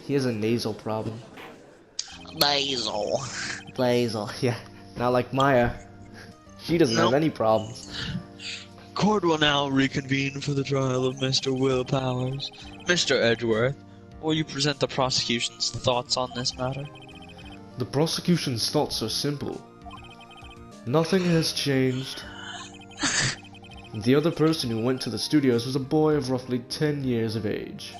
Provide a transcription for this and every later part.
He has a nasal problem. Basil. Nasal, yeah. Not like Maya. She doesn't have Nope. any problems. Court will now reconvene for the trial of Mr. Will Powers. Mr. Edgeworth, will you present the prosecution's thoughts on this matter? The prosecution's thoughts are simple. Nothing has changed. The other person who went to the studios was a boy of roughly 10 years of age.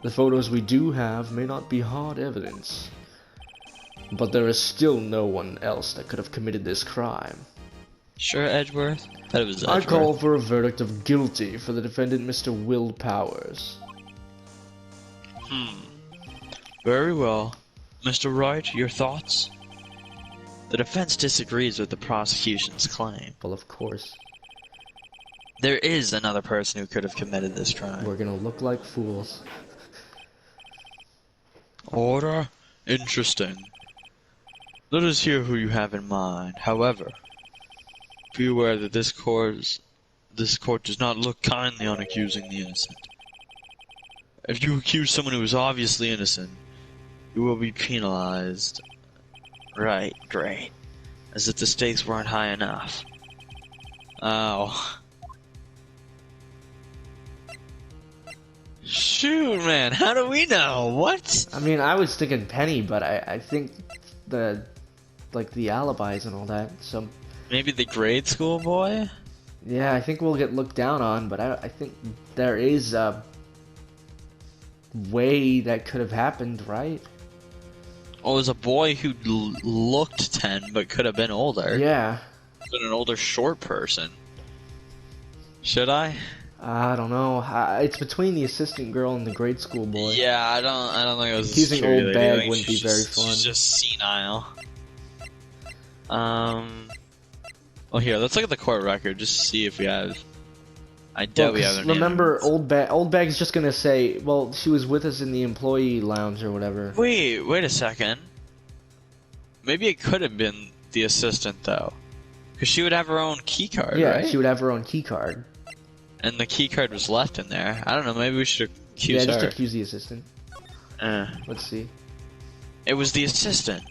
The photos we do have may not be hard evidence, but there is still no one else that could have committed this crime. Sure, Edgeworth? That it was I Edgeworth. call for a verdict of guilty for the defendant, Mr. Will Powers. Very well. Mr. Wright, your thoughts? The defense disagrees with the prosecution's claim. Well, of course. There is another person who could have committed this crime. We're gonna look like fools. Order? Interesting. Let us hear who you have in mind. However, be aware that this court does not look kindly on accusing the innocent. If you accuse someone who is obviously innocent, you will be penalized. Right, great. As if the stakes weren't high enough. Oh. Shoot, man, how do we know? What? I mean, I was thinking Penny, but I think the alibis and all that, so Maybe the grade school boy? yeah, I think we'll get looked down on, but I think there is a way that could have happened, right? Oh, it was a boy who looked 10 but could have been older. Yeah. Been an older short person. Should I? I don't know. It's between the assistant girl and the grade school boy. Yeah, I don't think it was a Accusing security old lady. I bag think wouldn't be she's very just- fun. She's just senile. Well, here, let's look at the court record just to see if we have. I doubt we have any. Remember, old bag's just gonna say, well, she was with us in the employee lounge or whatever. Wait a second. Maybe it could have been the assistant though, because she would have her own key card, Yeah, right? she would have her own key card. And the key card was left in there. I don't know. Maybe we should accuse Yeah, her. just accuse the assistant. Let's see. It was the assistant.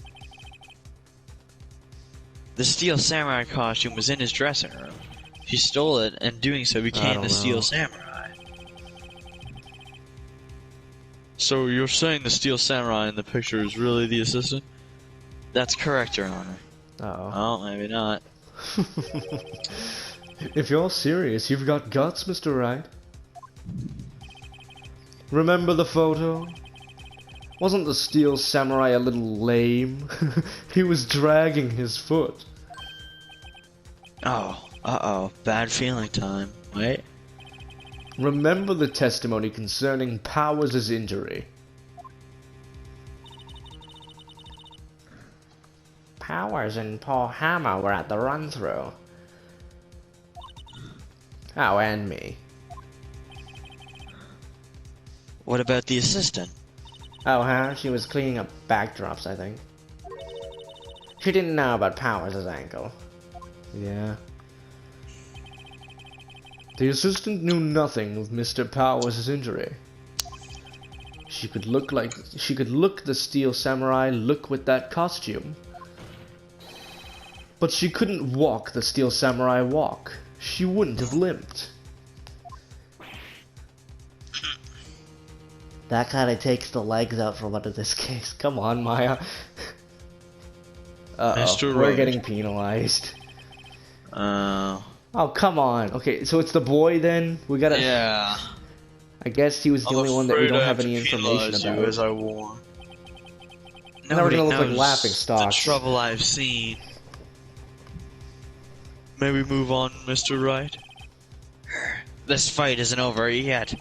The steel samurai costume was in his dressing room. She stole it, and doing so became the steel samurai. So you're saying the steel samurai in the picture is really the assistant? That's correct, Your Honor. Uh-oh. Oh, maybe not. If you're serious, you've got guts, Mr. Wright. Remember the photo? Wasn't the steel samurai a little lame? He was dragging his foot. Oh, uh-oh. Bad feeling time. Wait. Remember the testimony concerning Powers' injury. Powers and Paul Hammer were at the run-through. Oh, and me. What about the assistant? Oh, huh? She was cleaning up backdrops, I think. She didn't know about Powers' ankle. Yeah. The assistant knew nothing of Mr. Powers' injury. She could look the steel samurai look with that costume. But she couldn't walk the steel samurai walk. She wouldn't have limped. That kinda takes the legs out from under this case. Come on, Maya. Mr. We're Wright. getting penalized. Oh. Oh, come on. Okay, so it's the boy then? We gotta... Yeah. I guess he was the only one that we don't have any information You about. as I warn. Now we're gonna look like knows laughing the stocks. trouble I've seen. May we move on, Mr. Wright? This fight isn't over yet.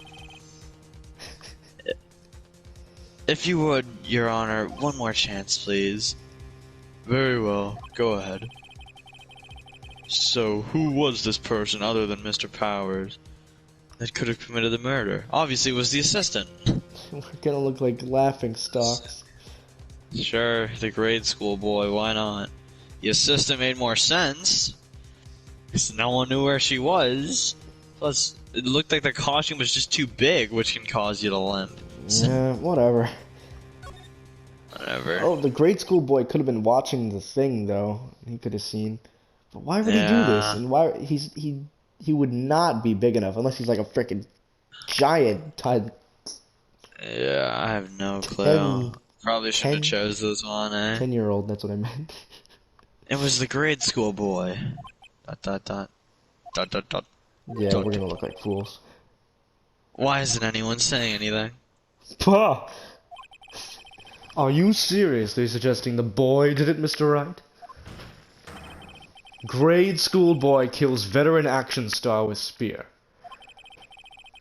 If you would, Your Honor, one more chance, please. Very well, go ahead. So, who was this person other than Mr. Powers that could have committed the murder? Obviously, it was the assistant. We're gonna look like laughing stocks. Sure, the grade school boy, why not? The assistant made more sense, because no one knew where she was. Plus, it looked like the costume was just too big, which can cause you to limp. Yeah, whatever. Whatever. Oh, the grade school boy could have been watching the thing though. He could have seen. But why would he do this? Yeah. And why he would not be big enough unless he's like a freaking giant Yeah, I have no clue. 10, Probably shouldn't have chose this one, eh? 10-year-old. That's what I meant. It was the grade school boy. Dot dot dot. Dot dot dot. Yeah, Dot. we're gonna look like fools. Why isn't anyone saying anything? Pah! Are you seriously suggesting the boy did it, Mr. Wright? Grade school boy kills veteran action star with spear.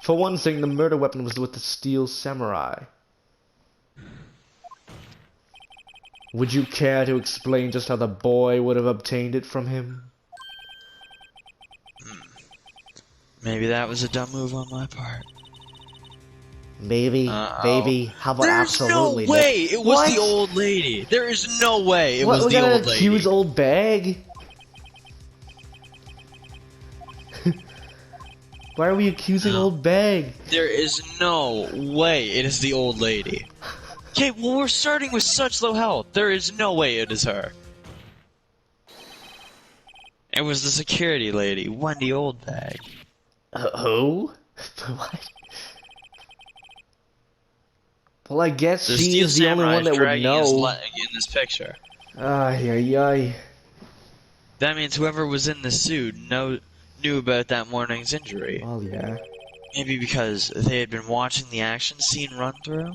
For one thing, the murder weapon was with the steel samurai. Would you care to explain just how the boy would have obtained it from him? Maybe that was a dumb move on my part. Maybe, how about There's absolutely? no way it was What? the old lady. There is no way it What, was we the gotta old lady. accuse old bag? Why are we accusing old bag? There is no way it is the old lady. Okay, well we're starting with such low health. There is no way it is her. It was the security lady, Wendy Oldbag. Who? What? Well, I guess The she Steel is the only one that would Samurai's dragging his know. leg in this picture. Ay, ay, ay. That means whoever was in the suit knew about that morning's injury. Well, yeah. Maybe because they had been watching the action scene run through?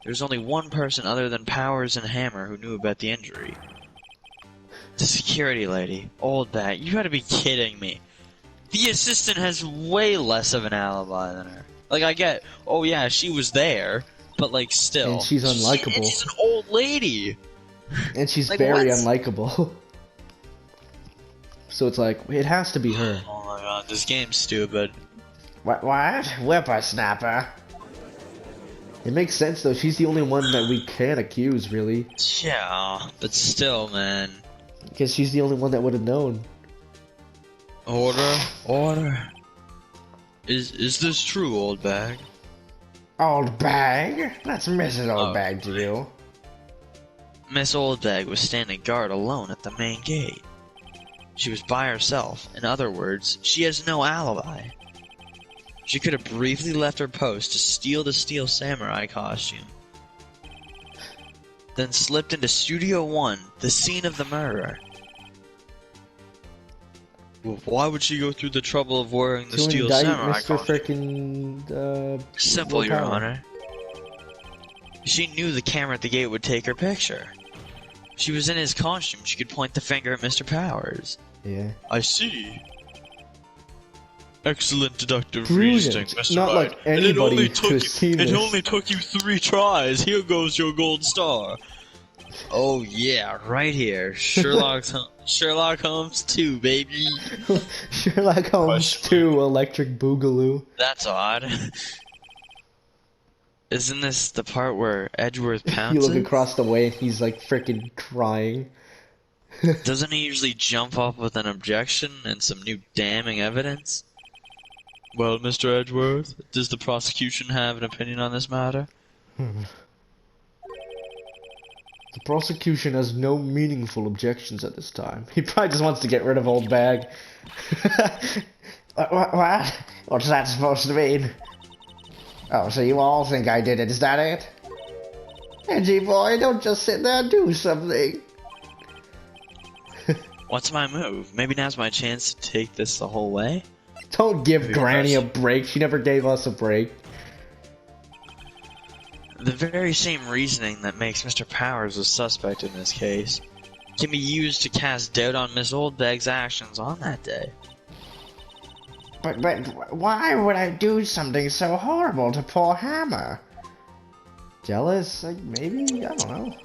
There's only one person other than Powers and Hammer who knew about the injury. The security lady. Oldbag. You gotta be kidding me. The assistant has way less of an alibi than her. Like, I get, oh yeah, she was there, but like, still. And she's unlikable. And she's an old lady! And she's Like, very what? unlikable. So it's like, it has to be her. Oh my god, this game's stupid. What? Whippersnapper? It makes sense though, she's the only one that we can accuse, really. Yeah, but still, man. Because she's the only one that would have known. Order. Is this true, Oldbag? Old bag? That's Mrs. Old Oh. Bag to you. Miss Oldbag was standing guard alone at the main gate. She was by herself. In other words, she has no alibi. She could have briefly left her post to steal the Steel Samurai costume. Then slipped into Studio 1, the scene of the murder. Well, why would she go through the trouble of wearing the To Steel indict Samurai Mr. costume? Frickin', Simple, Your Willpower. Honor. She knew the camera at the gate would take her picture. She was in his costume. She could point the finger at Mr. Powers. Yeah. I see. Excellent deductive Brilliant. reasoning, Mr. Not Wright. like And anybody could have seen it this. only took you 3 tries. Here goes your gold star. Oh yeah, right here. Sherlock Holmes 2, baby. Sherlock Holmes 2 Electric Boogaloo. That's odd. Isn't this the part where Edgeworth You pounces? look across the way and he's like frickin' crying. Doesn't he usually jump up with an objection and some new damning evidence? Well, Mr. Edgeworth, does the prosecution have an opinion on this matter? The prosecution has no meaningful objections at this time. He probably just wants to get rid of old bag. What? What's that supposed to mean? Oh, so you all think I did it, is that it? Edgy boy, don't just sit there, do something. What's my move? Maybe now's my chance to take this the whole way? Don't give Maybe Granny a that's- break. She never gave us a break. The very same reasoning that makes Mr. Powers a suspect in this case can be used to cast doubt on Miss Oldbag's actions on that day. But why would I do something so horrible to poor Hammer? Jealous? Like, maybe? I don't know.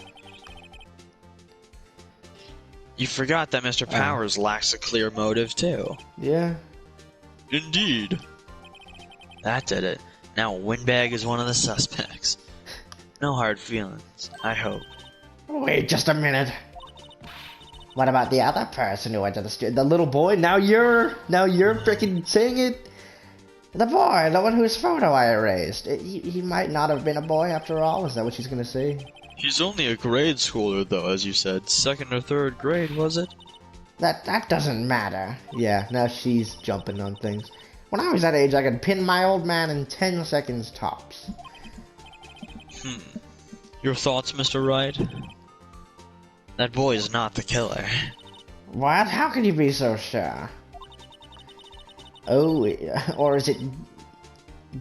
You forgot that Mr. Powers lacks a clear motive too. Yeah. Indeed. That did it. Now Windbag is one of the suspects. No hard feelings, I hope. Wait just a minute. What about the other person who went to the studio? The little boy? Now you're freaking saying it? The boy, the one whose photo I erased. He might not have been a boy after all. Is that what she's gonna say? He's only a grade schooler, though, as you said. 2nd or 3rd grade, was it? That doesn't matter. Yeah, now she's jumping on things. When I was that age, I could pin my old man in 10 seconds tops. Your thoughts, Mr. Wright? That boy is not the killer. What? How can you be so sure? Oh, or is it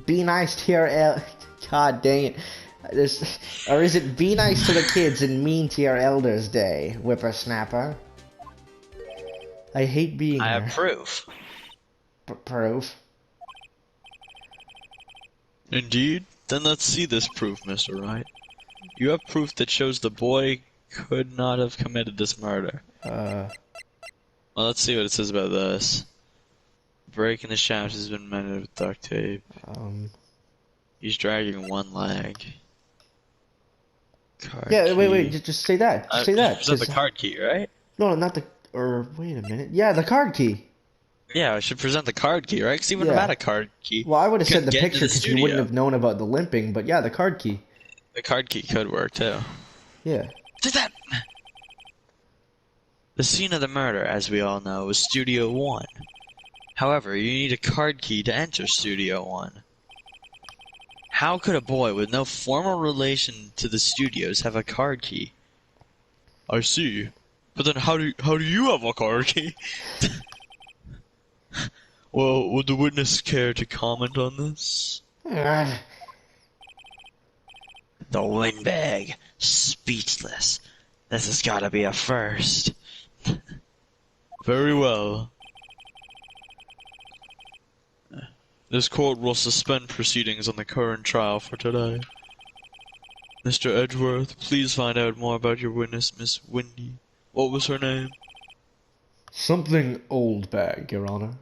be nice to your God dang it. Or is it be nice to the kids and mean to your elders day, whippersnapper? I hate being I here. have proof. Proof? Indeed? Then let's see this proof, Mr. Wright. You have proof that shows the boy could not have committed this murder. Well, let's see what it says about this. Break in the shaft has been mended with duct tape. He's dragging one leg. Card Yeah, key. wait, just say that. Just say that. Present the card key, right? No, not the... Or, wait a minute. Yeah, the card key. Yeah, I should present the card key, right? Because he wouldn't Yeah. have had a card key. Well, I would have said Couldn't the get into picture because you wouldn't studio. have known about the limping, but yeah, the card key. The card key could work, too. Yeah. Did that... The scene of the murder, as we all know, was Studio 1. However, you need a card key to enter Studio 1. How could a boy with no formal relation to the studios have a card key? I see. But then how do you have a card key? Well, would the witness care to comment on this? The windbag. Speechless. This has gotta be a first. Very well. This court will suspend proceedings on the current trial for today. Mr. Edgeworth, please find out more about your witness, Miss Windy. What was her name? Something oldbag, Your Honor.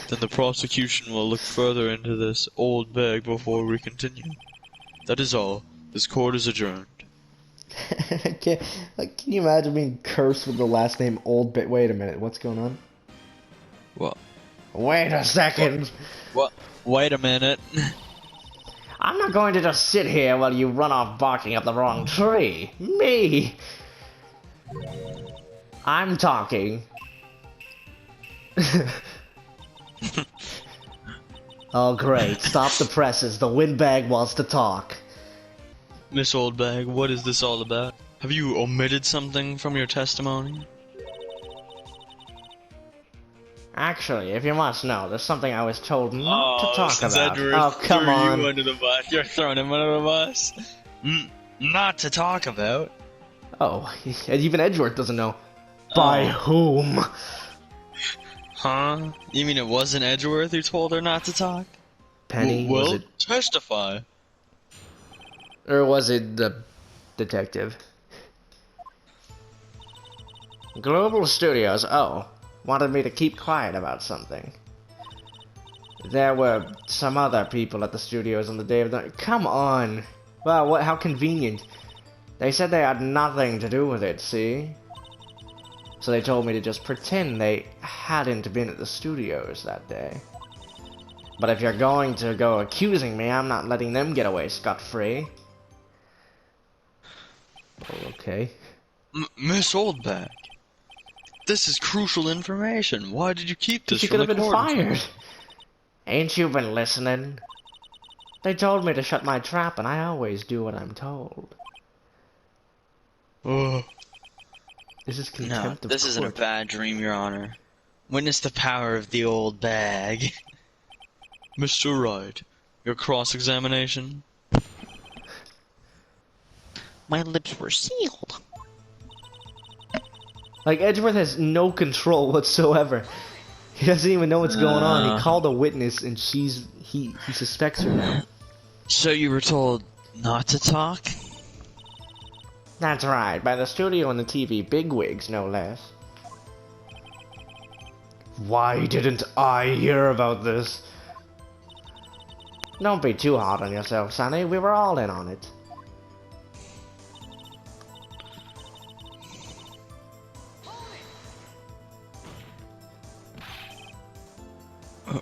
Then the prosecution will look further into this old bag before we continue. That is all. This court is adjourned. Can you imagine being cursed with the last name Oldbag? Wait a minute, what's going on? What? Wait a second! What? Wait a minute. I'm not going to just sit here while you run off barking up the wrong tree. Me! I'm talking. Oh great, stop the presses, the windbag wants to talk. Miss Oldbag, what is this all about? Have you omitted something from your testimony? Actually, if you must know, there's something I was told not to talk since about. Edward Oh, come threw on. you under the bus. You're throwing him under the bus. Not to talk about. Oh, even Edgeworth doesn't know. By whom? Huh? You mean it wasn't Edgeworth who told her not to talk? Penny, Well, was it? testify. Or was it the detective? Global Studios, wanted me to keep quiet about something. There were some other people at the studios on the day of the... Come on! Well, how convenient. They said they had nothing to do with it, see? So they told me to just pretend they hadn't been at the studios that day. But if you're going to go accusing me, I'm not letting them get away scot-free. Okay. Miss Oldbag, this is crucial information. Why did you keep this She from could the have been court? fired. Ain't you been listening? They told me to shut my trap, and I always do what I'm told. Oh. This is No, contempt of this isn't a court. bad dream, Your Honor. Witness the power of the old bag. Mr. Wright, your cross-examination? My lips were sealed. Like, Edgeworth has no control whatsoever. He doesn't even know what's going on. He called a witness, and he suspects her now. So you were told not to talk? That's right, by the studio and the TV bigwigs, no less. Why didn't I hear about this? Don't be too hard on yourself, Sonny. We were all in on it.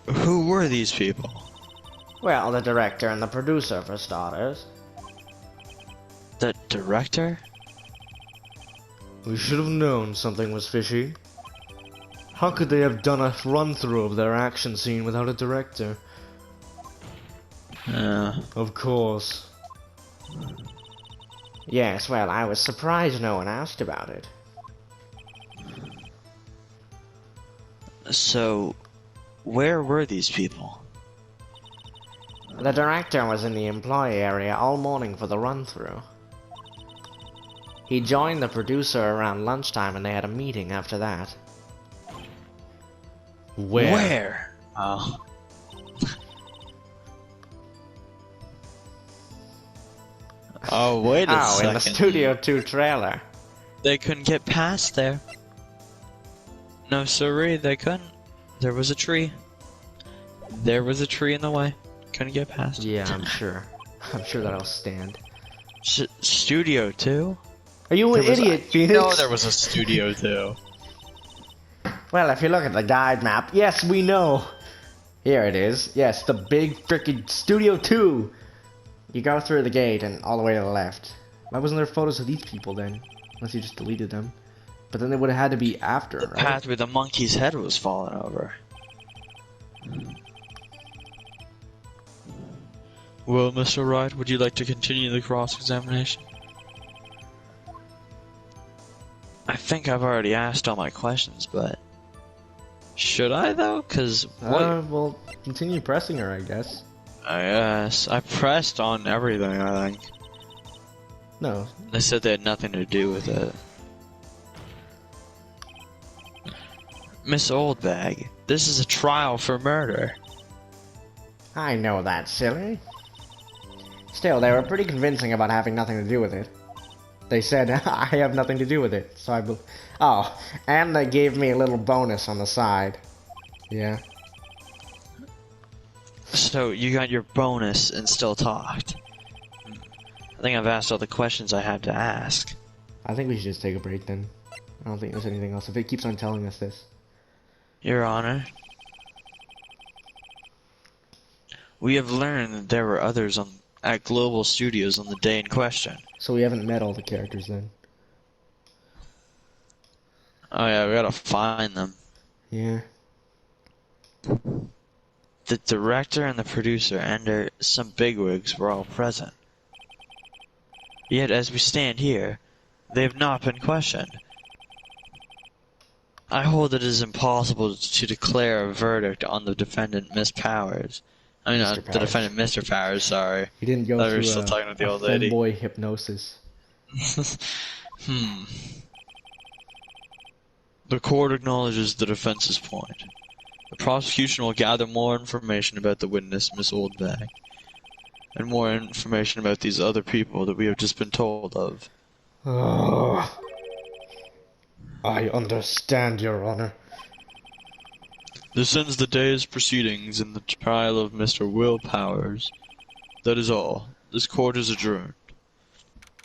Who were these people? Well, the director and the producer, for starters. The director? We should have known something was fishy. How could they have done a run-through of their action scene without a director? Of course. Yes, well, I was surprised no one asked about it. So, where were these people? The director was in the employee area all morning for the run-through. He joined the producer around lunchtime and they had a meeting after that. Where? Oh. Oh, wait a second. In the Studio 2 trailer. They couldn't get past there. No siree, they couldn't. There was a tree. There was a tree in the way. Couldn't get past. Yeah, I'm sure. I'm sure that'll stand. Studio 2? Are you an idiot, Phoenix? No, there was a Studio 2. Well, if you look at the guide map, yes, we know. Here it is. Yes, the big frickin' Studio 2. You go through the gate and all the way to the left. Why wasn't there photos of these people then? Unless you just deleted them. But then they would have had to be after, The right? path where the monkey's head was falling over. Well, Mr. Wright, would you like to continue the cross-examination? I think I've already asked all my questions, but... Should I, though? Cause what... Well, continue pressing her, I guess. Yes, I pressed on everything, I think. No. They said they had nothing to do with it. Miss Oldbag, this is a trial for murder. I know that, silly. Still, they were pretty convincing about having nothing to do with it. They said, I have nothing to do with it, so I oh, and they gave me a little bonus on the side. Yeah. So, you got your bonus and still talked. I think I've asked all the questions I had to ask. I think we should just take a break then. I don't think there's anything else if it keeps on telling us this. Your Honor, we have learned that there were others at Global Studios on the day in question. So we haven't met all the characters then. Oh yeah, we gotta find them. Yeah. The director and the producer and some bigwigs were all present. Yet, as we stand here, they have not been questioned. I hold that it is impossible to declare a verdict on the defendant, Miss Powers. I mean, Mr. the defendant, Mr. Powers, sorry. He didn't go Thought we through were still talking with the old lady. femboy hypnosis. The court acknowledges the defense's point. The prosecution will gather more information about the witness, Miss Oldbag, and more information about these other people that we have just been told of. I understand, Your Honor. This ends the day's proceedings in the trial of Mr. Will Powers. That is all. This court is adjourned.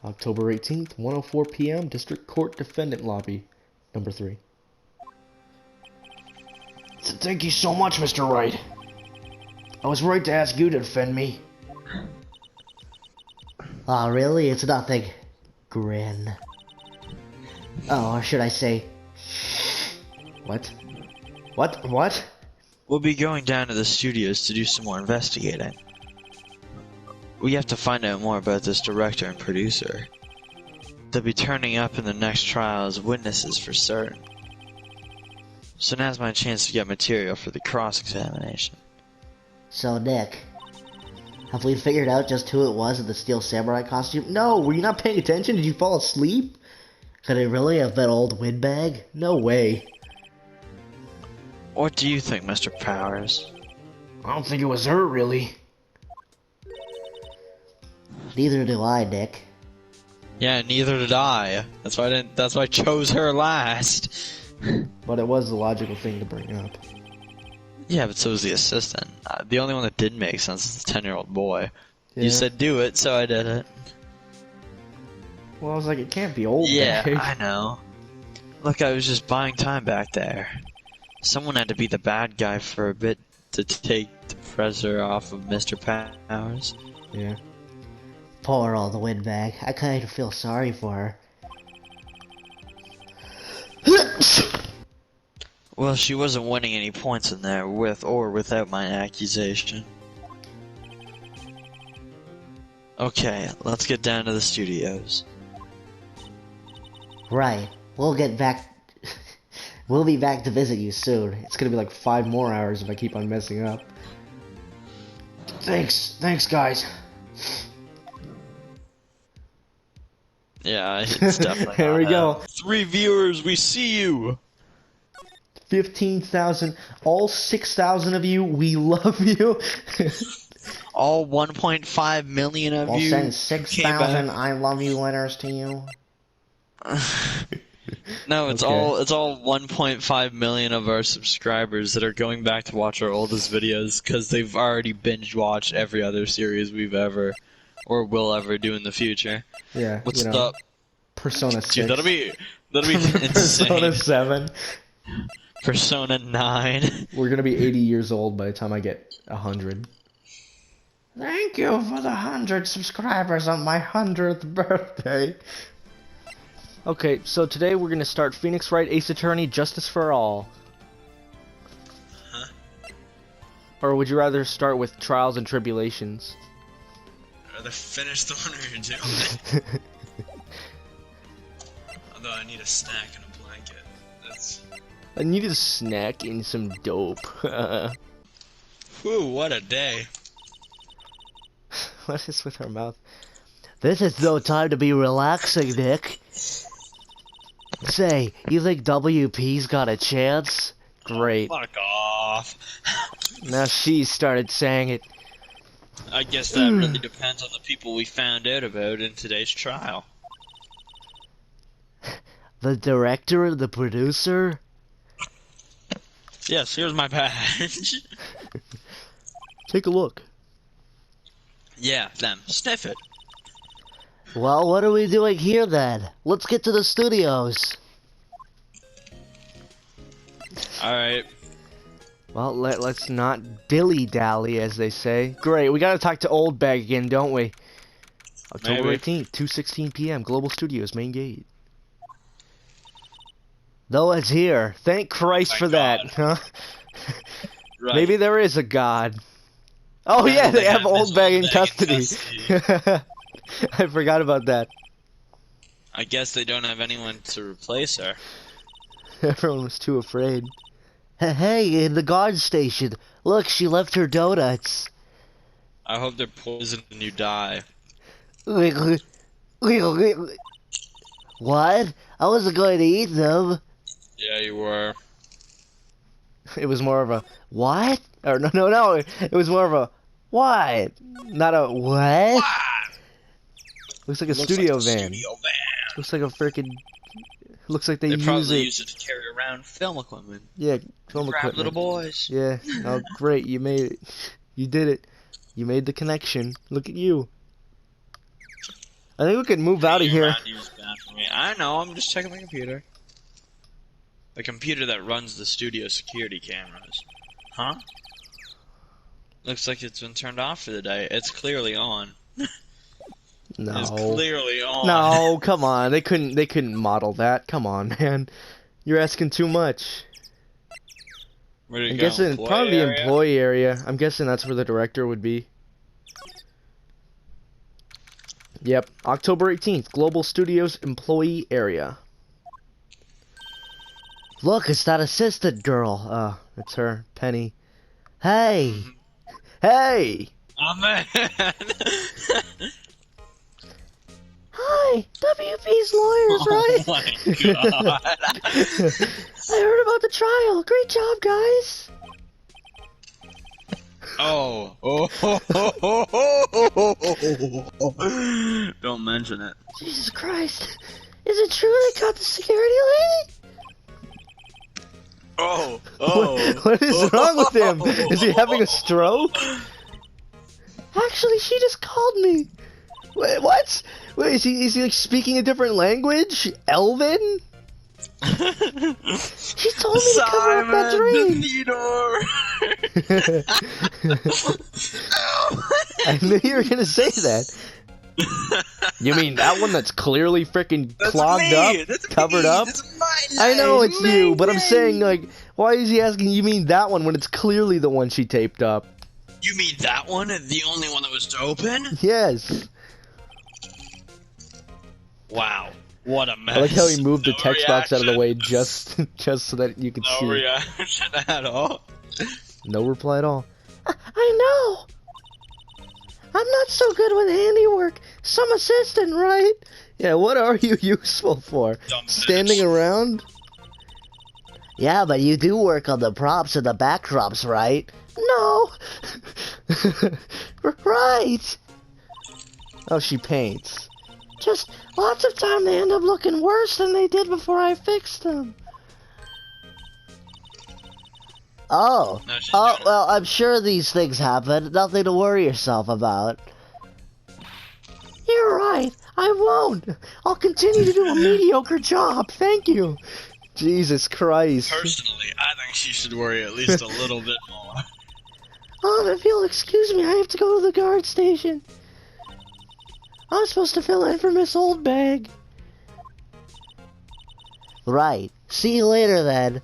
October 18th, 1:04 p.m., District Court Defendant Lobby, number 3. Thank you so much, Mr. Wright. I was right to ask you to defend me. Oh, really? It's nothing. Grin. Oh, or should I say... What? What? We'll be going down to the studios to do some more investigating. We have to find out more about this director and producer. They'll be turning up in the next trial as witnesses for certain. So now's my chance to get material for the cross-examination. So, Nick, have we figured out just who it was in the Steel Samurai costume? No, were you not paying attention? Did you fall asleep? Could it really have been old Windbag? No way. What do you think, Mr. Powers? I don't think it was her, really. Neither do I, Nick. Yeah, neither did I. That's why I chose her last. But it was the logical thing to bring up. Yeah, but so was the assistant. The only one that did make sense is the 10-year-old boy. Yeah. You said do it, so I did it. Well, I was like, it can't be old. Yeah, Bag. I know. Look, I was just buying time back there. Someone had to be the bad guy for a bit to take the pressure off of Mr. Powers. Yeah. Poor old windbag. I kind of feel sorry for her. Well, she wasn't winning any points in there with or without my accusation. Okay, let's get down to the studios. Right. We'll get back. We'll be back to visit you soon. It's gonna be like 5 more hours if I keep on messing up. Thanks, guys. Yeah, it's definitely Here we go. 3 viewers, we see you! 15,000, all 6,000 of you, we love you. All 1.5 million of We'll you. send 6,000 I love you letters to you. No, it's Okay. all 1.5 million of our subscribers that are going back to watch our oldest videos because they've already binge watched every other series we've ever or will ever do in the future. Yeah, What's you know, up? Persona 6. Dude, that'll be insane. Persona 7. Persona 9. We're gonna be 80 years old by the time I get 100. Thank you for the 100 subscribers on my 100th birthday. Okay, so today we're gonna start Phoenix Wright Ace Attorney Justice for All. Huh? Or would you rather start with Trials and Tribulations? I'd rather finish the one you're doing. Although I need a snack and a blanket. That's... I need a snack and some dope. Whew, what a day. What is with her mouth? This is no time to be relaxing, Nick. Say, you think WP's got a chance? Great. Fuck off. Now she started saying it. I guess that really depends on the people we found out about in today's trial. The director and the producer? Yes, here's my badge. Take a look. Yeah, them. Sniff it. Well, what are we doing here then? Let's get to the studios. Alright. Well, let's not dilly-dally, as they say. Great, we gotta talk to Oldbag again, don't we? October Maybe. 18th, 2:16 p.m., Global Studios, main gate. No one's here. Thank Christ my for that, huh? Right. Maybe there is a god. Oh yeah, they have Oldbag in custody. I forgot about that. I guess they don't have anyone to replace her. Everyone was too afraid. Hey, in the guard station. Look, she left her donuts. I hope they're poisoned and you die. What? I wasn't going to eat them. Yeah, you were. It was more of a what? Or no. It was more of a what? Not a what? Looks like a studio van. Looks like a freaking. Looks like they probably use use it to carry around film equipment. Yeah, film Grab equipment. little boys. Yeah. Oh, great! You made it. You did it. You made the connection. Look at you. I think we could move out of Hanging here. around use bathroom. I know, I'm just checking the computer. The computer that runs the studio security cameras. Huh? Looks like it's been turned off for the day. It's clearly on. It's No. clearly on. No, come on. They couldn't model that. Come on, man. You're asking too much. Where did it I'm go? guessing Employee probably the area? employee area. I'm guessing that's where the director would be. Yep, October 18th, Global Studios employee area. Look, it's that assistant girl. Oh, it's her, Penny. Hey. Hey! Oh man! Hi, WP's lawyers, right? Oh my god! I heard about the trial. Great job, guys. Oh. Don't mention it. Jesus Christ. Is it true they caught the security lady? Oh. What is wrong with him? Is he having a stroke? Actually, she just called me. Wait, what? Wait, is he like speaking a different language? Elven? She told me to cover up that drain. I knew you were gonna say that. You mean that one that's clearly freaking clogged up, covered up? I know it's you, but I'm saying, like, why is he asking you mean that one when it's clearly the one she taped up? You mean that one? The only one that was open? Yes. Wow. What a mess. I like how he moved the text box out of the reaction. way just so that you could see. No reaction at all. No reply at all. I know. I'm not so good with handiwork. Some assistant, right? Yeah, what are you useful for? Dumb Standing bitch. around? Yeah, but you do work on the props and the backdrops, right? No. Right. Oh, she paints. Just lots of time they end up looking worse than they did before I fixed them. Oh. No, she's Oh, doing it. well, I'm sure these things happen. Nothing to worry yourself about. You're right. I won't. I'll continue to do a mediocre job. Thank you. Jesus Christ. Personally, I think she should worry at least a little bit more. If you'll excuse me, I have to go to the guard station. I'm supposed to fill in for Miss Oldbag. Right. See you later, then.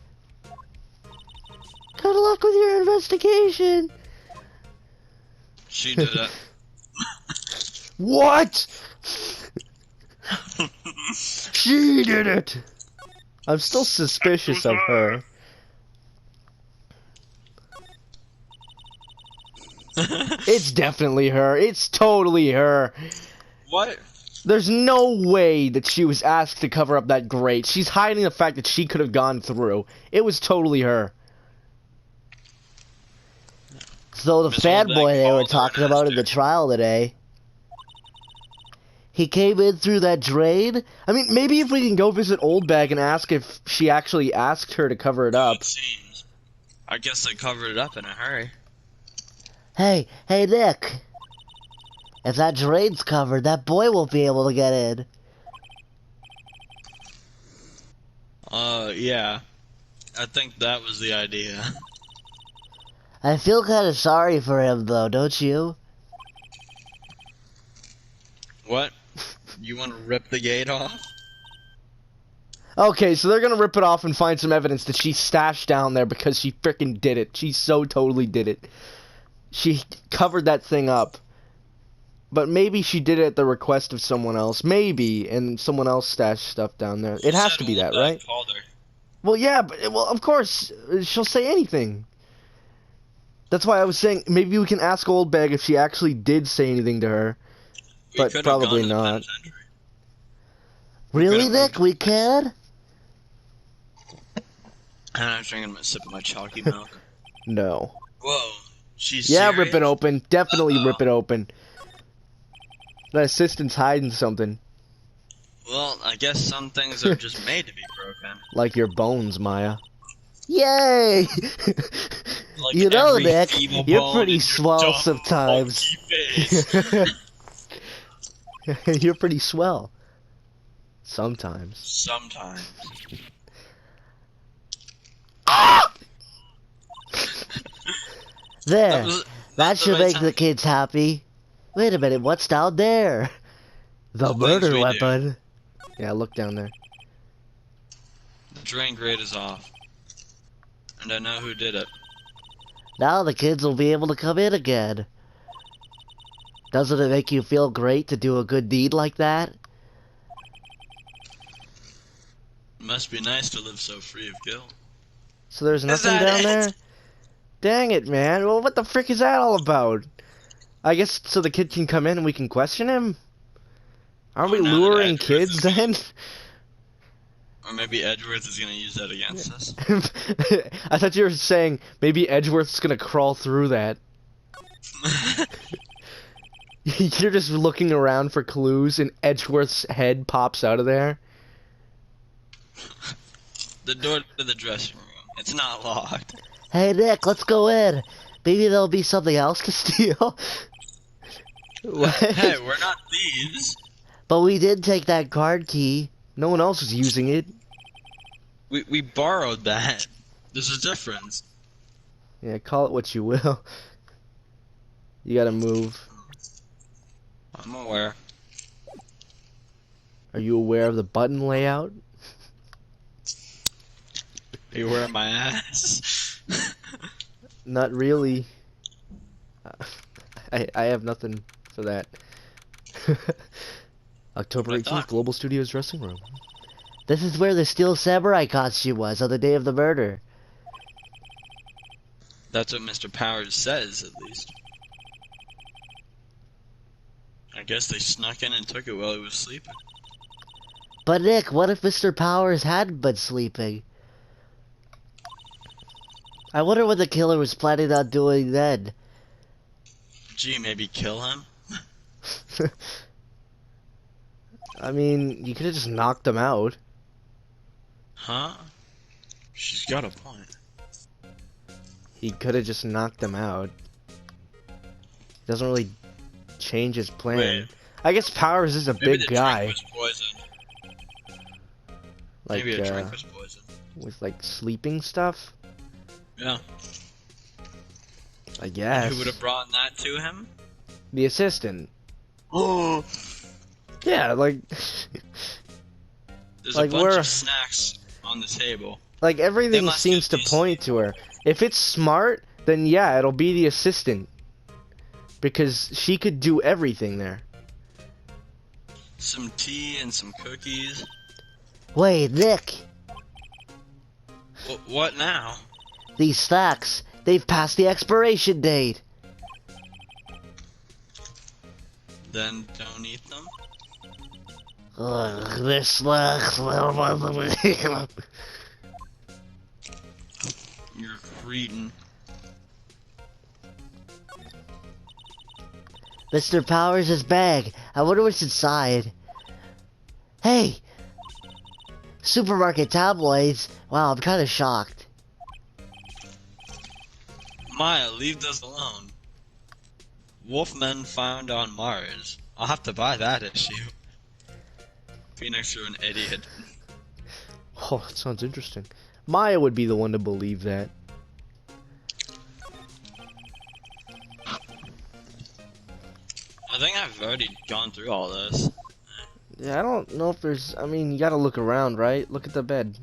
Good luck with your investigation. She did it. What? She did it. I'm still suspicious of her. It's definitely her. It's totally her. What? There's no way that she was asked to cover up that grate. She's hiding the fact that she could have gone through. It was totally her. So the Miss fat Oldbag boy they were called her talking and about asked in the her. trial today, he came in through that drain? I mean, maybe if we can go visit Oldbag and ask if she actually asked her to cover it up. It seems. I guess they covered it up in a hurry. Hey, Nick. If that drain's covered, that boy won't be able to get in. Yeah. I think that was the idea. I feel kind of sorry for him, though, don't you? What? You want to rip the gate off? Okay, so they're gonna rip it off and find some evidence that she stashed down there because she frickin' did it. She so totally did it. She covered that thing up. But maybe she did it at the request of someone else. Maybe, and someone else stashed stuff down there. It has to be that, right? Called her. Well, yeah, but, well, of course, she'll say anything. That's why I was saying, maybe we can ask Oldbag if she actually did say anything to her. We But could've probably gone to the not. penitentiary. Really, could've- Nick? We can? And I'm drinking a sip of my chalky milk. No. Whoa. She's Yeah, serious? rip it open. Definitely Uh-oh. rip it open. The assistant's hiding something. Well, I guess some things are just made to be broken. Like your bones, Maya. Yay! Like You know, every Nick, feeble you're bone pretty in your swell dumb, sometimes. monkey face. You're pretty swell. Sometimes. Sometimes. There. was- That the should right make time. the kids happy. Wait a minute, what's down there? The The things murder we do. weapon. Yeah, look down there. The drain grate is off. And I know who did it. Now the kids will be able to come in again. Doesn't it make you feel great to do a good deed like that? It must be nice to live so free of guilt. So there's nothing that down it? there? Dang it, man. Well, what the frick is that all about? I guess so the kid can come in and we can question him? Aren't we Oh, now that luring Edgeworth kids is- then? Or maybe Edgeworth is gonna use that against us. I thought you were saying maybe Edgeworth's gonna crawl through that. You're just looking around for clues and Edgeworth's head pops out of there. The door to the dressing room. It's not locked. Hey Nick, let's go in. Maybe there'll be something else to steal. What? Hey, we're not thieves. But we did take that card key. No one else was using it. We borrowed that. There's a difference. Yeah, call it what you will. You gotta move. I'm aware. Are you aware of the button layout? You wear my ass. Not really. I have nothing for that. October 18th, Global Studios dressing room. This is where the Steel Samurai costume was on the day of the murder. That's what Mr. Powers says, at least. I guess they snuck in and took it while he was sleeping. But Nick, what if Mr. Powers hadn't been sleeping? I wonder what the killer was planning on doing then. Gee, maybe kill him? I mean, you could have just knocked them out. Huh? She's got a point. He could have just knocked them out. Doesn't really change his plan. Wait. I guess Powers is a Maybe big the guy. drink was poison. Like, Maybe the drink was poison. with like sleeping stuff. Yeah. I guess. Who would have brought that to him? The assistant. Oh. Yeah, like. There's Like, a bunch we're- of snacks on the table. Like everything must seems to just be point to her. If it's smart, then yeah, it'll be the assistant. Because she could do everything there. Some tea and some cookies. Wait, Nick, What now? these snacks, they've passed the expiration date. Then don't eat them? Ugh, they're snacks. You're a cretin. Mr. Powers' bag. I wonder what's inside. Hey! Supermarket tabloids. Wow, I'm kind of shocked. Maya, leave this alone. Wolfmen found on Mars. I'll have to buy that issue. Phoenix, you're an idiot. Oh, that sounds interesting. Maya would be the one to believe that. I think I've already gone through all this. Yeah, I don't know if there's. I mean, you gotta look around, right? Look at the bed.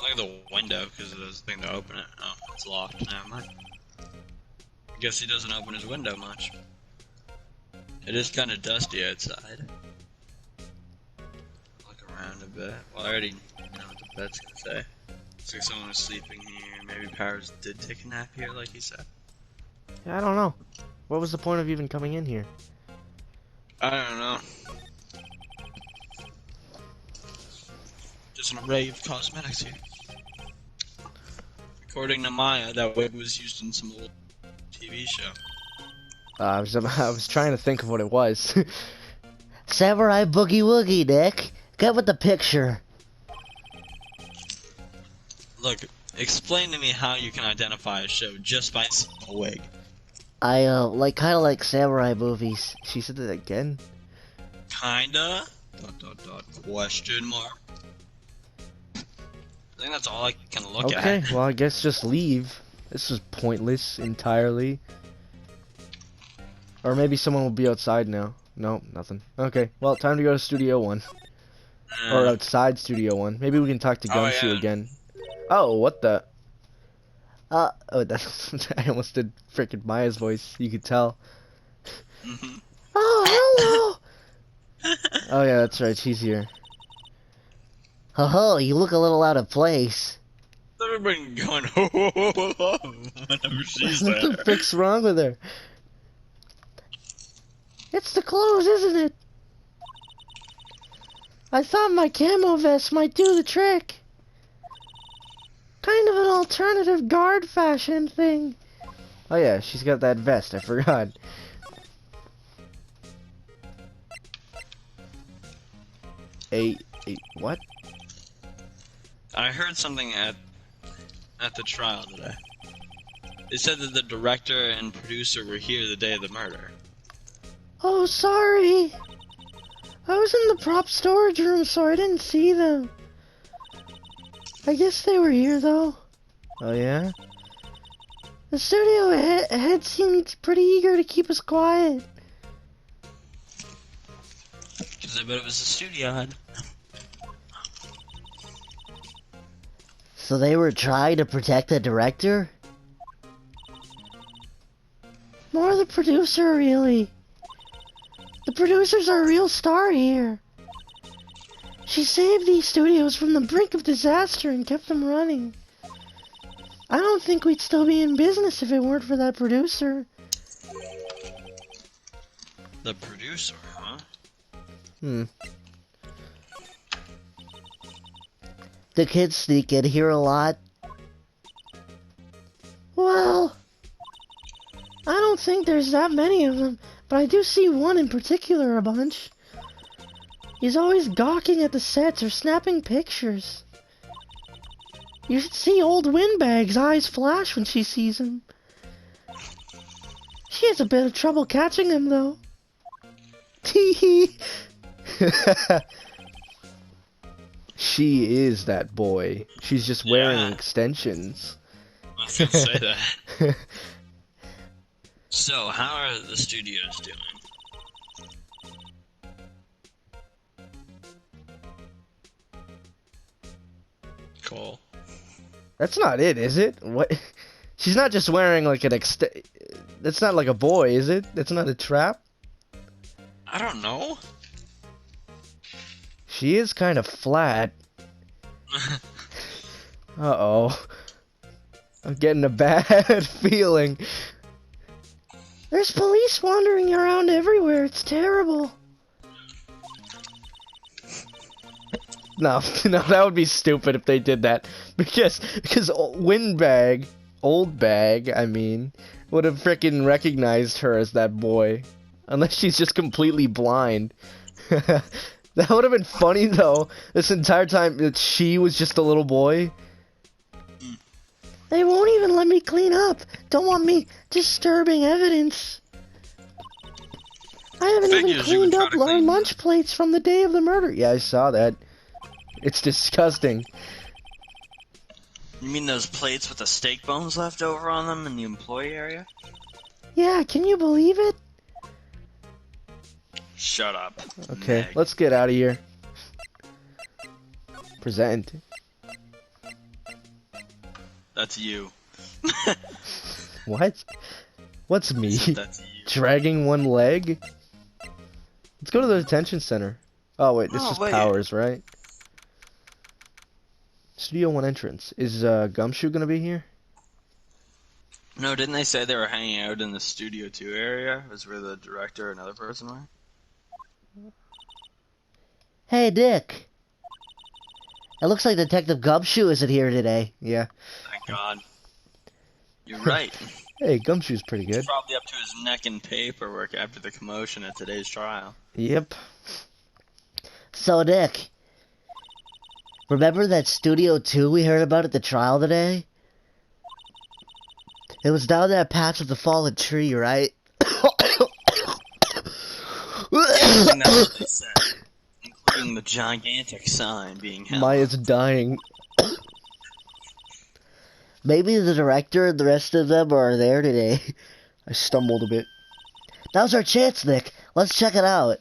Look at the window, because there's a thing to open it. Oh, it's locked. Never mind. I guess he doesn't open his window much. It is kind of dusty outside. Look around a bit. Well, I already know what the bed's gonna say. Looks like someone was sleeping here. Maybe Powers did take a nap here, like he said. Yeah, I don't know. What was the point of even coming in here? I don't know. Just an array of cosmetics here. According to Maya, that wig was used in some old TV show. I was trying to think of what it was. Samurai Boogie Woogie, Nick. Get with the picture. Look, explain to me how you can identify a show just by seeing a wig. I, kind of like samurai movies. She said that again? Kinda? ... Question mark. I think that's all I can look at. Okay, well, I guess just leave. This is pointless entirely. Or maybe someone will be outside now. No, nothing. Okay, well, time to go to Studio 1. Or outside Studio 1. Maybe we can talk to Gumshoe yeah. again. Oh, what the? Oh, that, I almost did frickin' Maya's voice. You could tell. Mhm. Oh, hello! Oh yeah, that's right. She's here. Ho ho, you look a little out of place. Everybody going ho ho ho ho ho whenever she's What there. the frick's wrong with her? It's the clothes, isn't it? I thought my camo vest might do the trick. Kind of an alternative guard fashion thing. Oh yeah, she's got that vest. I forgot. What? I heard something at the trial today. They said that the director and producer were here the day of the murder. Oh, sorry. I was in the prop storage room, so I didn't see them. I guess they were here, though. Oh, yeah? The studio head seemed pretty eager to keep us quiet. Because I bet it was the studio head. So they were trying to protect the director? More the producer, really. The producer's our real star here. She saved these studios from the brink of disaster and kept them running. I don't think we'd still be in business if it weren't for that producer. The producer, huh? The kids sneak in here a lot. Well, I don't think there's that many of them, but I do see one in particular a bunch. He's always gawking at the sets or snapping pictures. You should see old Windbag's eyes flash when she sees him. She has a bit of trouble catching him, though. Tee-hee. She is that boy. She's just wearing extensions. I was gonna say that. So, how are the studios doing? Cool. That's not it, is it? What? She's not just wearing like an That's not like a boy, is it? That's not a trap? I don't know. She is kind of flat. Uh-oh. I'm getting a bad feeling. There's police wandering around everywhere. It's terrible. No, that would be stupid if they did that. Because Windbag, Oldbag, I mean, would have frickin' recognized her as that boy. Unless she's just completely blind. That would have been funny, though, this entire time that she was just a little boy. They won't even let me clean up. Don't want me disturbing evidence. I haven't even Figures you would cleaned try up to our clean. lunch plates from the day of the murder. Yeah, I saw that. It's disgusting. You mean those plates with the steak bones left over on them in the employee area? Yeah, can you believe it? Shut up. Okay, Meg. let's get out of here. Present. That's you. What? What's me? That's you. Dragging one leg? Let's go to the detention center. Oh wait, this Oh, is wait. Powers, right? Studio 1 entrance. Is Gumshoe gonna be here? No, didn't they say they were hanging out in the Studio 2 area? Was where the director and another person were? Hey, Dick. It looks like Detective Gumshoe isn't here today. Yeah. Thank God. You're right. Hey, Gumshoe's pretty good. He's probably up to his neck in paperwork after the commotion at today's trial. Yep. So, Dick. Remember that Studio 2 we heard about at the trial today? It was down that patch with the fallen tree, right? Everything that's what they said, including the gigantic sign being held. Maya's dying. Maybe the director and the rest of them are there today. I stumbled a bit. Now's our chance, Nick. Let's check it out.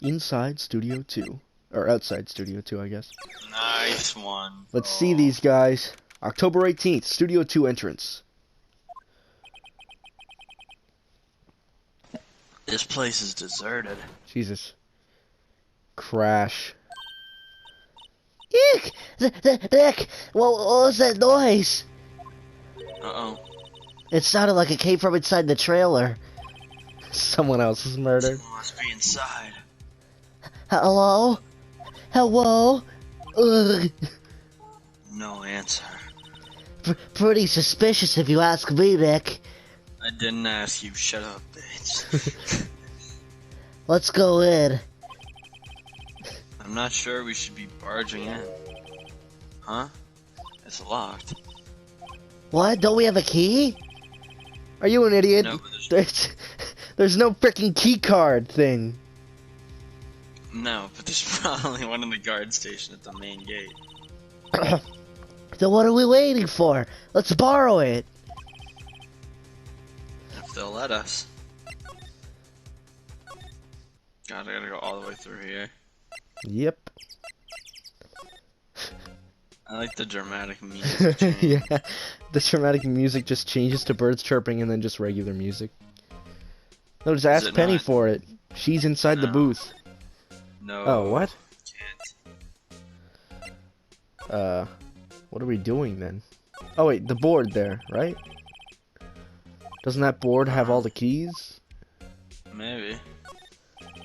Inside Studio 2. Or outside Studio 2, I guess. Nice one. Let's see these guys. October 18th, Studio 2 entrance. This place is deserted. Jesus. Crash. Eek! Nick! What was that noise? Uh-oh. It sounded like it came from inside the trailer. Someone else is murdered. Someone must be inside. Hello? Hello? Ugh. No answer. Pretty suspicious if you ask me, Nick. I didn't ask you. Shut up, bitch. Let's go in. I'm not sure we should be barging in. Huh? It's locked. What? Don't we have a key? Are you an idiot? No, but there's... There's no freaking key card thing. No, but there's probably one in the guard station at the main gate. Then what are we waiting for? Let's borrow it. If they'll let us. God, I gotta go all the way through here. Yep. I like the dramatic music change. Yeah. The dramatic music just changes to birds chirping and then just regular music. No, just ask it Penny not? for it. She's inside the No. booth. No. Oh, what? Can't. What are we doing then? Oh wait, the board there, right? Doesn't that board have all the keys? Maybe.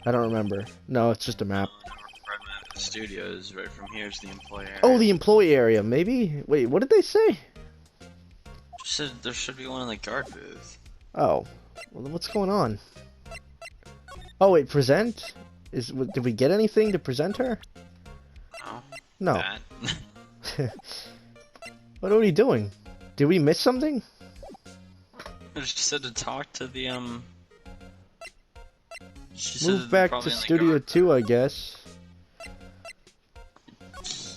I don't remember. No, it's just a map. Red Map Studios, right from here is the employee area. Oh, the employee area, maybe? Wait, what did they say? Just said there should be one in the guard booth. Oh, well, then what's going on? Oh wait, present? Did we get anything to present her? No. No. That. What are we doing? Did we miss something? She said to talk to the She said Move that back probably to in the Studio guard 2, I guess.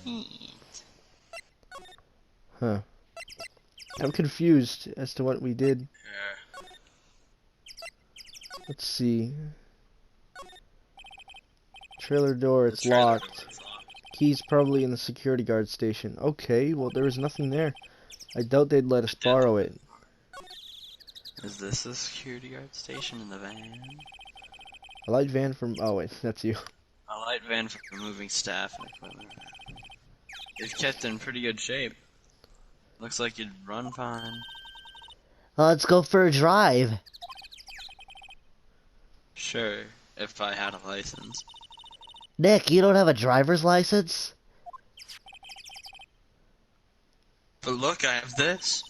booth. Huh. I'm confused as to what we did. Yeah. Let's see. Trailer door, it's The trailer locked. door is locked. Keys probably in the security guard station. Okay, well there was nothing there. I doubt they'd let us It did. borrow it. Is this the security guard station in the van? A light van from... Oh wait, that's you. A light van for removing staff and equipment. It's kept in pretty good shape. Looks like you'd run fine. Let's go for a drive. Sure, if I had a license. Nick, you don't have a driver's license? But look, I have this.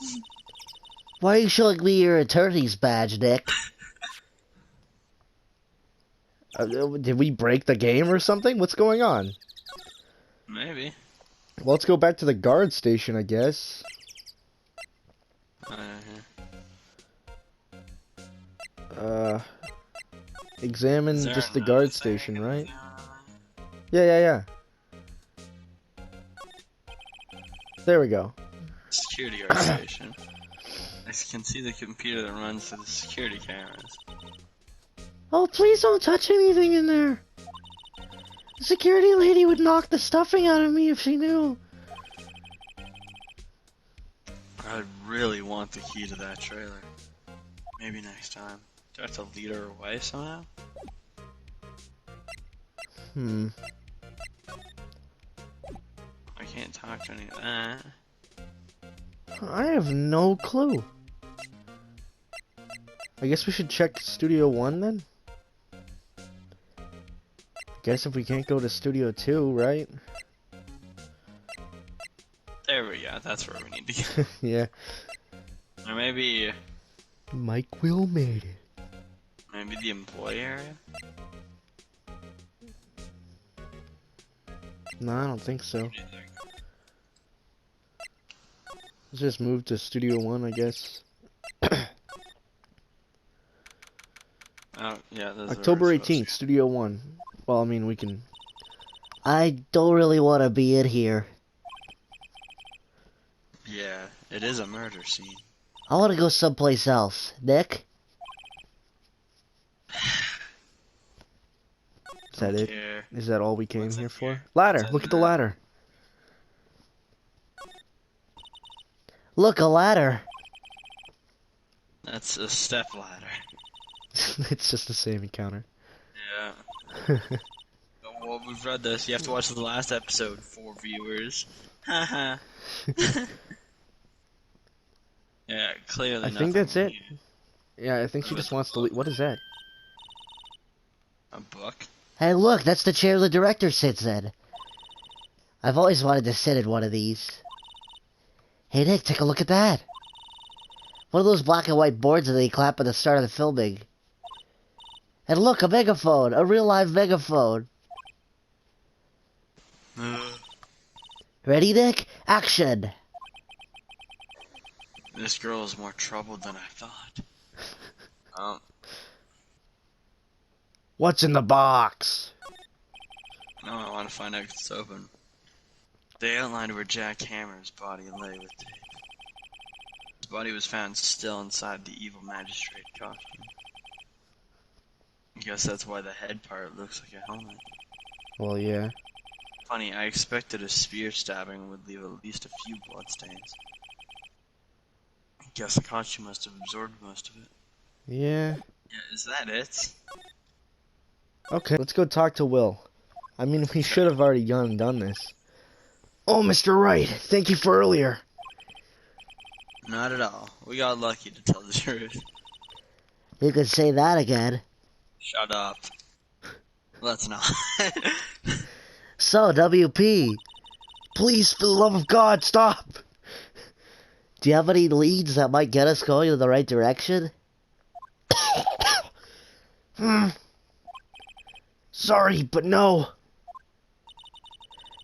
Why are you showing me your attorney's badge, Nick? Did we break the game or something? What's going on? Maybe. Well, let's go back to the guard station, I guess. Examine Is there just the another guard thing station, in right? there? Yeah. There we go. Security guard station. I can see the computer that runs to the security cameras. Oh, please don't touch anything in there. The security lady would knock the stuffing out of me if she knew. I really want the key to that trailer. Maybe next time. Do I have to lead her away somehow? I can't talk to any of that. I have no clue. I guess we should check Studio 1 then? Guess if we can't go to Studio 2, right? There we go, that's where we need to go. Yeah. Or maybe Mike Will made it. maybe the employee area? No, I don't think so. What do you think? Let's just move to Studio 1, I guess. Oh, yeah, those are October supposed to 18th, Studio 1. Well, I mean, we can... I don't really want to be in here. be- Yeah, it is a murder scene. I want to go someplace else. Nick? Is that it? Care. Is that all we came What's here in for? here? Ladder! What's in Look at the there? ladder! Look, a ladder. That's a step ladder. It's just the same encounter. Yeah. Well, we've read this. You have to watch the last episode for viewers. Haha. Yeah, clearly I nothing think that's it. new. Yeah, I think she just wants to leave. What is that? A book? Hey, look, that's the chair the director sits in. I've always wanted to sit in one of these. Hey, Nick, take a look at that. One of those black and white boards that they clap at the start of the filming. And look, a megaphone, a real live megaphone. Ready, Nick? Action! This girl is more troubled than I thought. What's in the box? No, I want to find out if it's open. They outlined where Jack Hammer's body lay with tape. His body was found still inside the evil magistrate costume. I guess that's why the head part looks like a helmet. Well, yeah. Funny, I expected a spear stabbing would leave at least a few bloodstains. I guess the costume must have absorbed most of it. Yeah. Yeah, is that it? Okay, let's go talk to Will. I mean, we should have already gone and done this. Oh, Mr. Wright, thank you for earlier. Not at all. We got lucky, to tell the truth. You could say that again. Shut up. Let's not. So, WP, Please, for the love of God, stop! do you have any leads that might get us going in the right direction? Sorry, but no.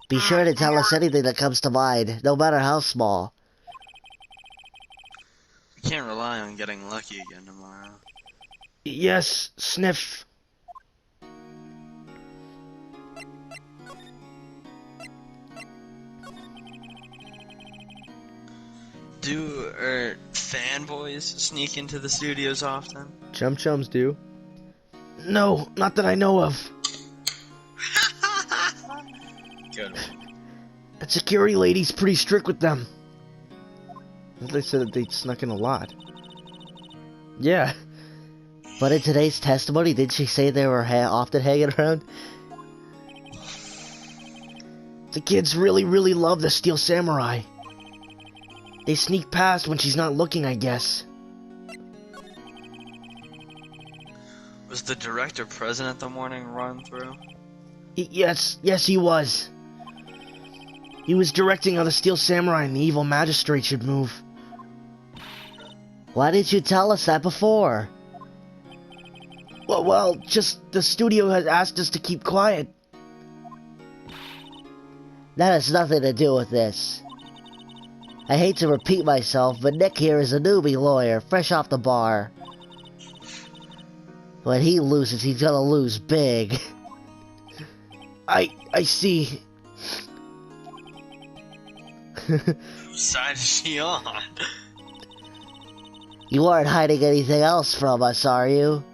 Be sure to tell us anything that comes to mind, no matter how small. We can't rely on getting lucky again tomorrow. Yes, sniff. Do fanboys sneak into the studios often? Chum Chums do. No, not that I know of. Good one. The security lady's pretty strict with them. They said that they snuck in a lot. Yeah. But in today's testimony, didn't she say they were often hanging around? The kids really, really love the Steel Samurai. They sneak past when she's not looking, I guess. Was the director present at the morning run-through? Yes, he was. He was directing how the Steel Samurai and the evil magistrate should move. Why didn't you tell us that before? Well, just the studio has asked us to keep quiet. That has nothing to do with this. I hate to repeat myself, but Nick here is a newbie lawyer, fresh off the bar. When he loses, he's gonna lose big. I see. Whose side is she on? You aren't hiding anything else from us, are you?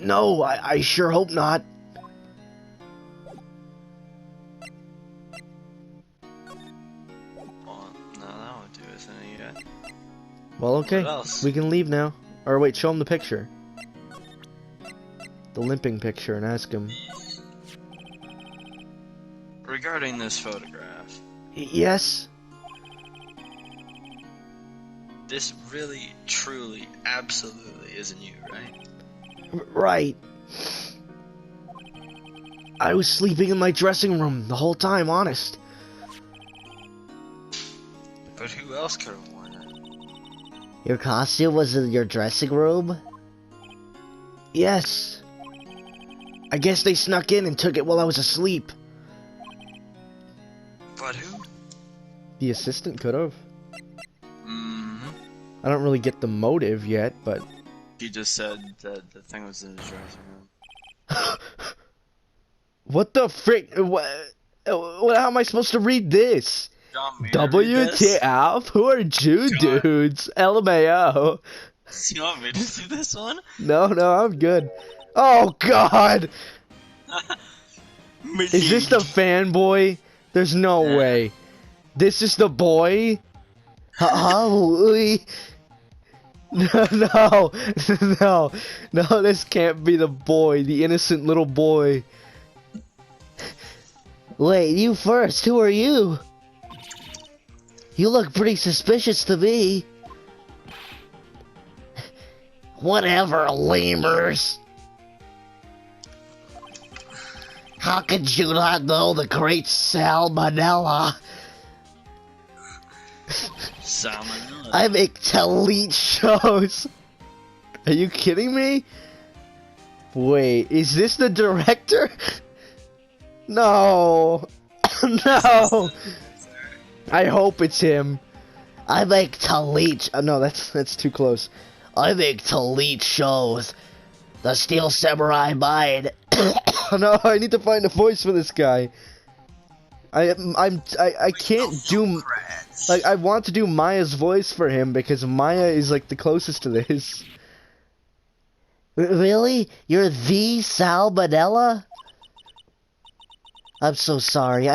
No, I sure hope not. Well, no, that won't do us any good. Well, okay. What else? We can leave now. Or wait, show him the picture. The limping picture and ask him. Regarding this photograph, Yes? this really, truly, absolutely isn't you, right? Right. I was sleeping in my dressing room the whole time, honest. But who else could have worn it? Your costume was in your dressing room? Yes. I guess they snuck in and took it while I was asleep. But who? The assistant could have. Mm-hmm. I don't really get the motive yet, but... He just said that the thing was in his dressing room. What the frick? What? How am I supposed to read this? WTF? Who are Jew dudes? LMAO. You want me to do this one? No, I'm good. Oh, God! Is this the fanboy? There's no way. This is the boy? Oh, No, this can't be the boy, the innocent little boy. wait, you first. Who are you? You look pretty suspicious to me. Whatever, lemurs. How could you not know the great salmonella? Salmonella. I make elite shows. Are you kidding me? Wait, is this the director? No. No. I hope it's him. I make Talit. No, that's too close. I make Talit shows. The Steel Samurai mine. No, I need to find a voice for this guy. I can't do, like, I want to do Maya's voice for him because Maya is like the closest to this. Really? You're the Salmonella? I'm so sorry.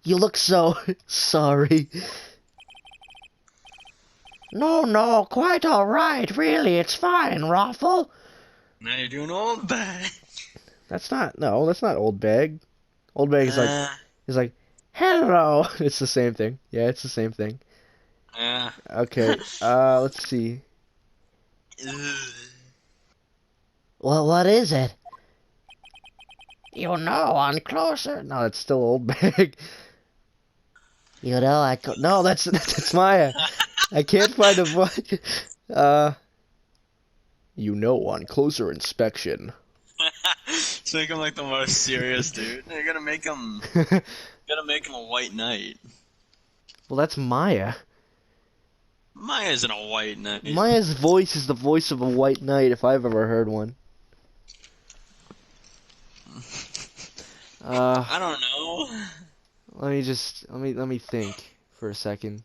You look so sorry. No, quite alright. Really, it's fine, Raffle. Now you're doing oldbag. That's not old bag. Old bag is like, hello. It's the same thing. Yeah, it's the same thing. Okay, let's see. Well, what is it? You know, on closer. No, it's still old bag. You know, No, that's Maya. I can't find a voice. You know, on closer inspection. Let's make him like the most serious dude. You're gonna make him a white knight. Well, that's Maya. Maya isn't a white knight. Maya's voice is the voice of a white knight if I've ever heard one. I don't know. Let me think for a second.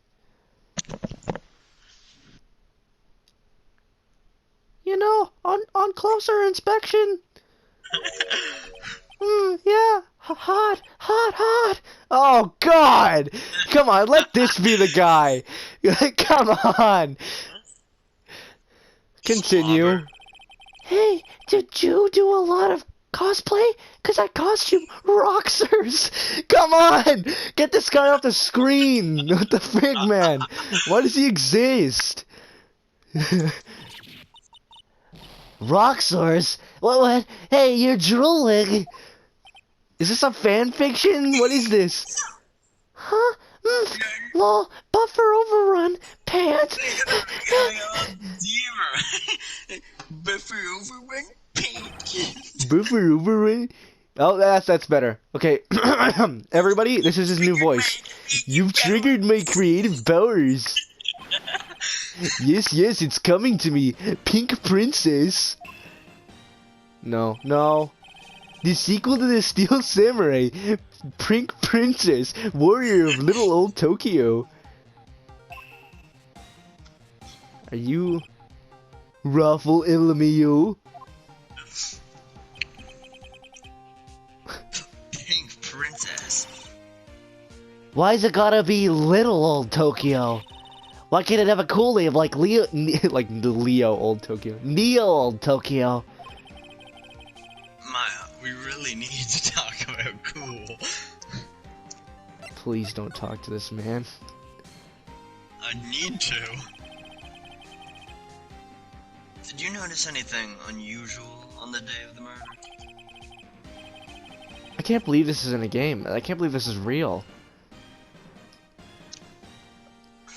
You know, on closer inspection. Yeah, hot. Oh God! Come on, let this be the guy. Come on. Continue. Hey, did you do a lot of cosplay? Cause that costume rocksers. Come on! Get this guy off the screen! What the frig, man? Why does he exist? Roxors? What? Hey, you're drooling. Is this a fan fiction? What is this? Huh? Lol, buffer overrun, pants. Buffer overrun, pants. Buffer overrun? Oh, that's better. Okay, everybody, this is his new voice. You've triggered my creative powers. Yes, it's coming to me. Pink Princess. No. The sequel to the Steel Samurai. Pink Princess, warrior of little old Tokyo. Are you Raffle LMAO? Pink Princess. Why's it gotta be little old Tokyo? Why can't it have a cool name like Leo, like the Leo old Tokyo? Neo old Tokyo? Maya, we really need to talk about cool. Please don't talk to this man. I need to. Did you notice anything unusual on the day of the murder? I can't believe this is in a game. I can't believe this is real.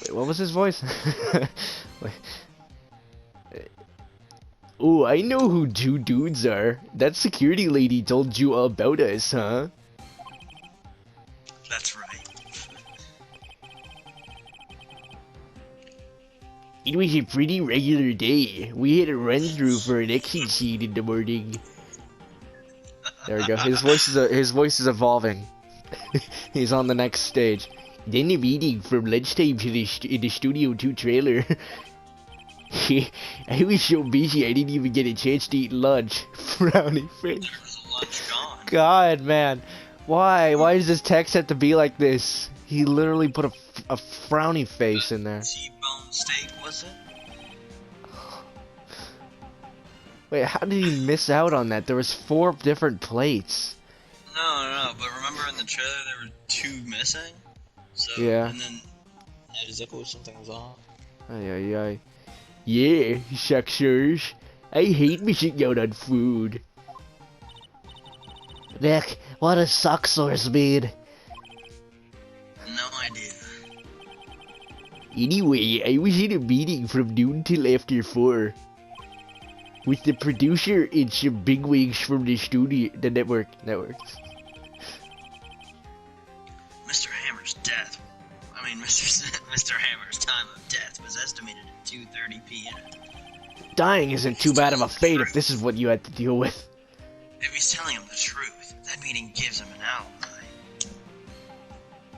Wait, what was his voice? Wait. Oh, I know who two dudes are. That security lady told you about us, huh? That's right. It was a pretty regular day. We had a run-through for an exit scene in the morning. There we go. His voice is evolving. He's on the next stage. Then a meeting from lunchtime to in the Studio 2 trailer. I was so busy I didn't even get a chance to eat lunch. Frowny face. There's a lunch gone. God, man. Why? Why does this text have to be like this? He literally put a frowny face in there. T-bone steak, was it? Wait, how did he miss out on that? There was 4 different plates. No, but remember in the trailer there were 2 missing? So, Yeah. And then, Zuko, something was off. Ay. Yeah, suckers. I hate missing out on food. Nick, what does sucksaurs mean? No idea. Anyway, I was in a meeting from noon till after 4. With the producer and some bigwigs from the studio, the networks. Mr. Hammer's death. Mr. Hammer's time of death was estimated at 2:30 p.m. Dying isn't too bad of a fate if this is what you had to deal with. If he's telling him the truth, that meeting gives him an alibi.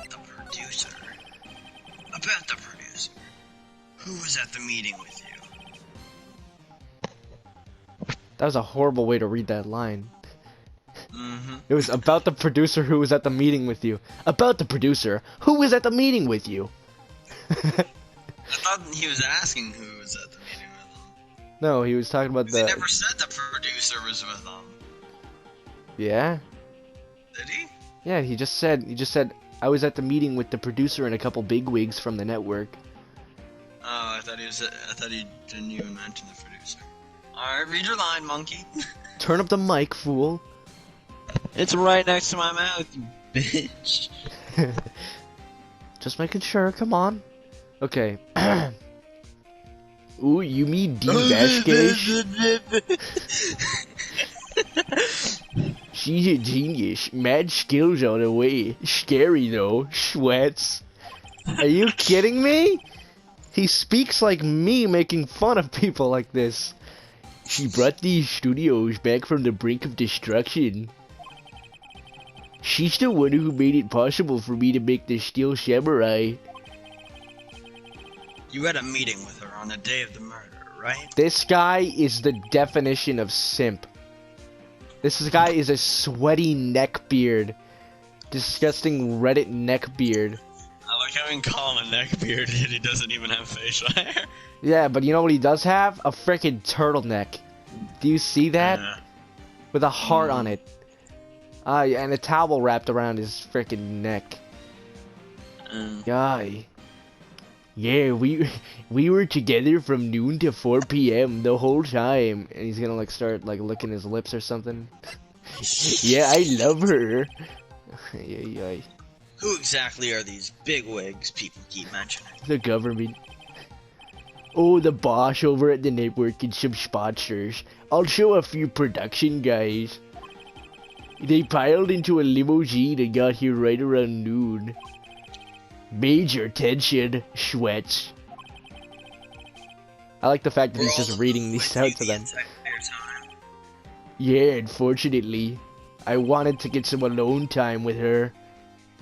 The producer. About the producer. Who was at the meeting with you? That was a horrible way to read that line. Mm-hmm. It was about the producer who was at the meeting with you. About the producer who was at the meeting with you. I thought he was asking who was at the meeting with him. No, he was talking about He never said the producer was with him. Yeah? Did he? Yeah, he just said I was at the meeting with the producer and a couple bigwigs from the network. Oh, I thought he didn't even mention the producer. Alright, read your line, monkey. Turn up the mic, fool. It's right next to my mouth, you bitch. Just making sure, come on. Okay. Ooh, you mean D-Bashkesh? She's a genius. Mad skills on the way. Scary though. Sweats. Are you kidding me? He speaks like me making fun of people like this. She brought these studios back from the brink of destruction. She's the one who made it possible for me to make the Steel Samurai. You had a meeting with her on the day of the murder, right? This guy is the definition of simp. This guy is a sweaty neckbeard. Disgusting Reddit neckbeard. I like how we can call him a neckbeard and he doesn't even have facial hair. Yeah, but you know what he does have? A freaking turtleneck. Do you see that? With a heart on it. And a towel wrapped around his freaking neck. Guy. Yeah, we were together from noon to 4 p.m. the whole time. And he's gonna like start like licking his lips or something. Yeah, I love her. Who exactly are these bigwigs people keep mentioning? The government. Oh, the boss over at the network and some sponsors. Also a few production guys. They piled into a limousine and got here right around noon. Major tension, sweats. I like the fact that he's just reading these out to them. Yeah, unfortunately. I wanted to get some alone time with her.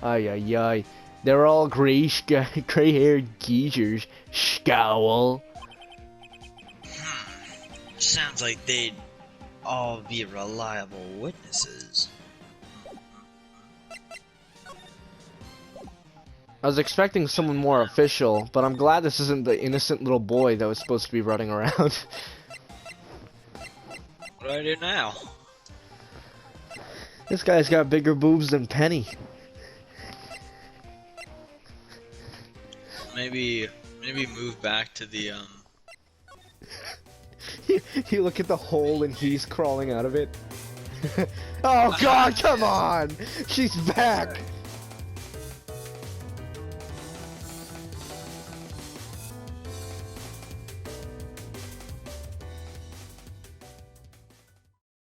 Ay. They're all gray-haired geezers. Scowl. Sounds like they'd all be reliable witnesses. I was expecting someone more official, but I'm glad this isn't the innocent little boy that was supposed to be running around. What do I do now? This guy's got bigger boobs than Penny. Maybe move back to the You look at the hole and he's crawling out of it. Oh god, come on! She's back!